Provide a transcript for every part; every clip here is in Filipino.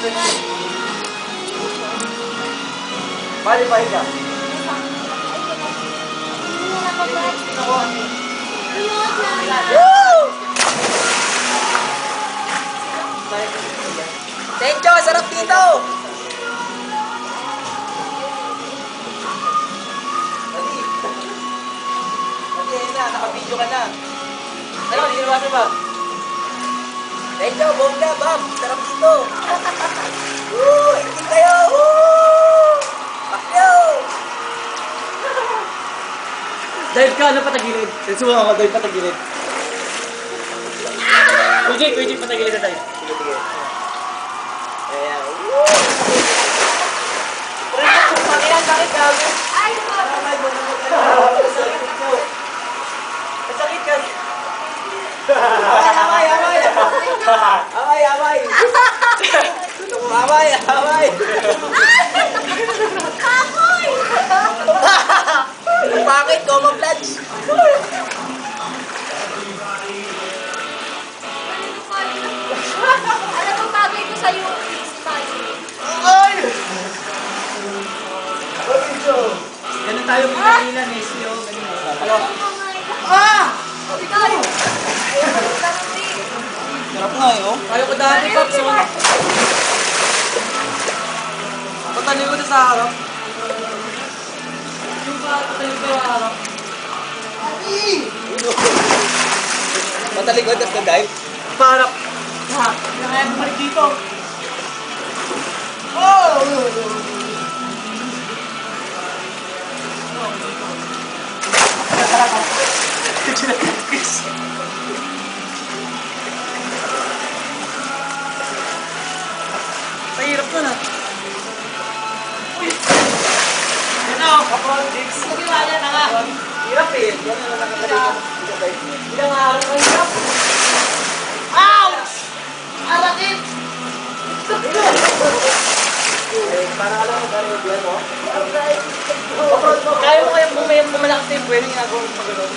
Bali pa ka. Thank you, sarap dito. Na, naka-video ka na. Ano, hindi ginawa ba? Thank you, bongga, Bob. Sarap dito. Woo! Hindi kayo! Woo! Pakyo! Dive ka, ano patagilid? Sensuwa ako, dive patagilid. Kuya, patagilid na dive. Sige, sige. Ayan. Woo! Pero kung pakilan, bakit gago? Ay, Sakit ka. Amay, amay. Amay, amay. Amay, amay. kapoy! Bakit? Goma vlogs. Alam mo, bagay ko sa'yo, smile. Ay! Ganun tayo pagkakilan eh, siyo. Ano? Ah! Ikaw! Ayaw mo lang din. Sarap nga eh, oh. Tayo ko dati, Pops. Patanin ko na sa harap. Yung ba, patalim ko yung harap. Matalikod, tapos na-dive. Parap. Ha, kaya mo balik dito. Sa hirap nun ah. Yan o, kapag Dix. Kumiwala na nga. Hirap eh. Yan na lang nakatalikod. Ilang araw ka hirap. Ouch! Arakit! Para alam mo gano'n yung buwan mo. Kaya mo kaya bumalakas na yung buwan yung ginagawa mo pag gano'n.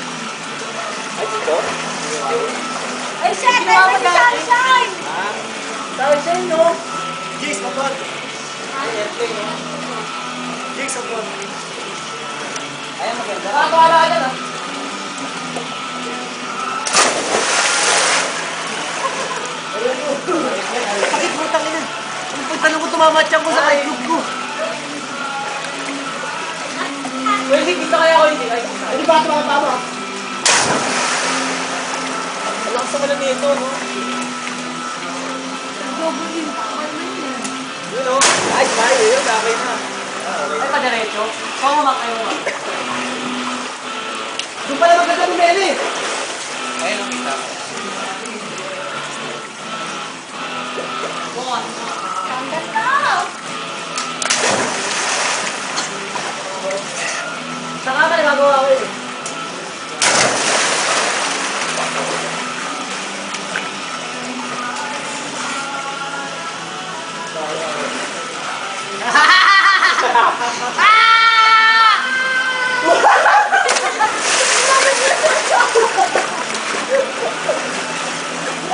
Ay, dito? Ay, shit! Ay, may sunshine! Tawag siya yun, no? Jigs, mapag. Airplane, no? Jigs, mapag. Ayan, maganda. Nakakawala ka dyan, ah. Bakit mo tangin na? Pagtanong ko tumamatsyang ko sa kaitlog ko. Well, hindi kita kaya ako hindi. Ay, Hindi ba ito mga tama? Ang lakas naman na nito, no? Yun, no? Ay, smile, yun. Okay na. ay pa-diretso. Kung umak, ayaw umak. Doon pala maganda ng Meli. Ayun, nakita ko. Bukas. Ang ganda! Saka ka nagagawa ko eh.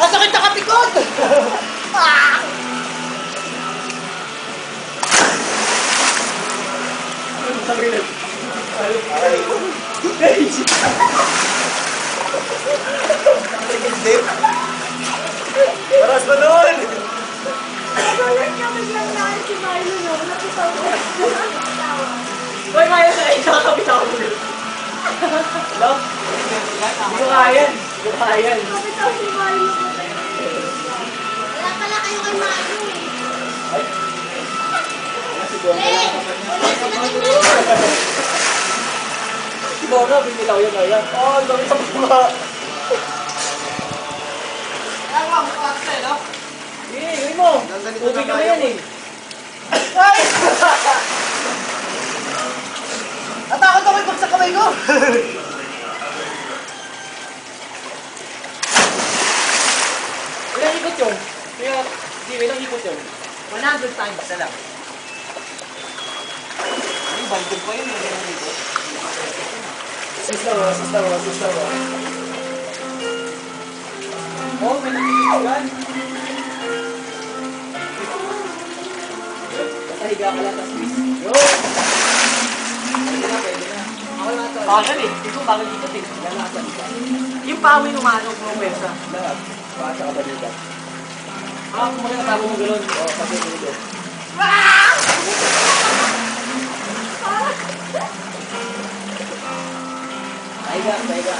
Ah, sakit na kapikot! Paras ba nun? Nagulat ka biglang naan si Milo, no? Nakita ko. Uy, Maya, sa kayo nakakabitaw mo. Hello? Hindi ko kaya. Hindi ko kaya. Nakita si Milo. Wala pala kayo kay Milo, eh. Eh! Wala sila kay Milo. Si Bona, binilaw yan, ayan. Oh, ang dami sa mga. Kaya mo, mukha ka no? Eh, yun mo. Tubig kami yan eh. Ay! Natakot ako yung sa kamay ko! Ilang ikot yun? Kaya, di, ilang ikot yun? 100 times. Isa lang. Ay, bandog pa yun. Sislaw. Oh, may nakikita yan. lang sa Swiss. Yo! Pwede na, pwede na. Ako na ito. Bagal eh. Dito bagal dito eh. Yan lang sa isa. Yung pawin umanok mo pwesa. Lahat. Baka sa kabalikat. Kung magkakatago mo gano'n. Oo, kasi nilo. Taiga, taiga.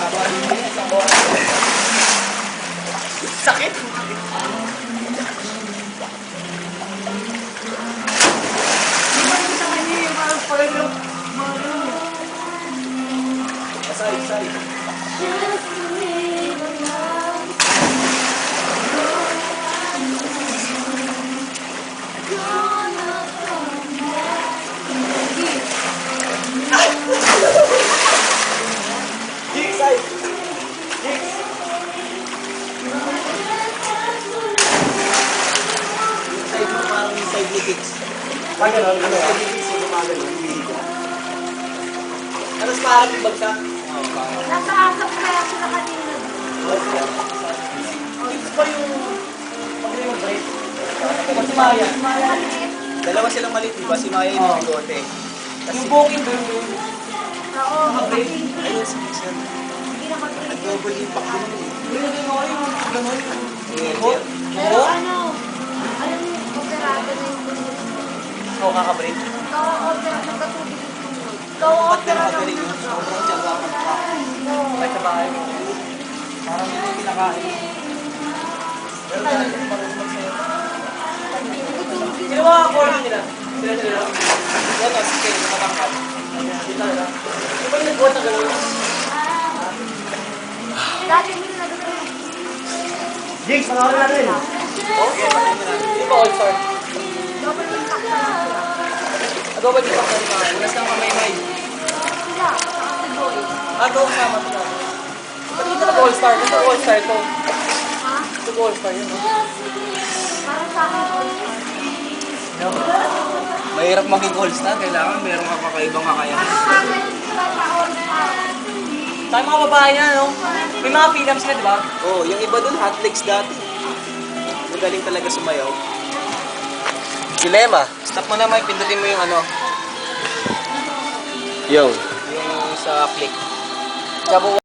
Aba, hindi na isang oras. Sakit! Di ba yung sa kanya yung parang parang yung mga gano'n eh. Asay, asay. Just to live a life. Gonna come back. Jigs, ay! Yung side mo parang yung side ni Kicks. Pag gano'n, Ano side ni Kicks yung gumagano, hindi ko. Ano sa parang yung bagsak? Oo, parang. Nasa asap kaya sila kanina. Ito pa yung pag may mag-break. Pag si Maya. Dalawa silang maliit, di ba? Si Maya yung may bigote. Yung booking doon doon. Oo, Mag-break. hindi Ayun, si Kicks yan. na mag-break. Nag-double impact din yun eh. Hindi na mo yung gano'n. Angel. Pero ano, alam mo yung operado na yung tungkol. Oo, kakabreak. Naka-opera, nagkatubig yung tungkol. Ba't Naka-opera ganun magaling yun? Sobrang tiyaga ka pa. Ay, sa bahay mo. Parang hindi kinakain. Pero dahil marunong magsayo. Sino mga corner nila? Sila. Yan o, sige, matangkad. Sila na. Sino ba yung nag-vote na gano'n? Dati hindi na nagkatubig. Jigs, pangalan natin. Okay, patayin mo na. Hindi pa all-star. Double impact na lang sila. Ano ba di pa kayo mga? Unas ng kamay-may. Sila, saka si Boy. Ito, kasama sila. Ba't dito nag-all-star? Ito all-star to. Ha? Ito all-star yun, no? Para sa akin, Boy. Mahirap maging all-star. Kailangan meron ka kakaibang kakayahan. Para sa akin, sila sa all-star. Tayo mga babae niya, no? May mga pinam sila, di ba? Oo, yung iba dun, hot legs dati. Magaling talaga sumayaw. Dilema. Stop mo na, Mike. Pindutin mo yung ano. Yung sa click. Jabo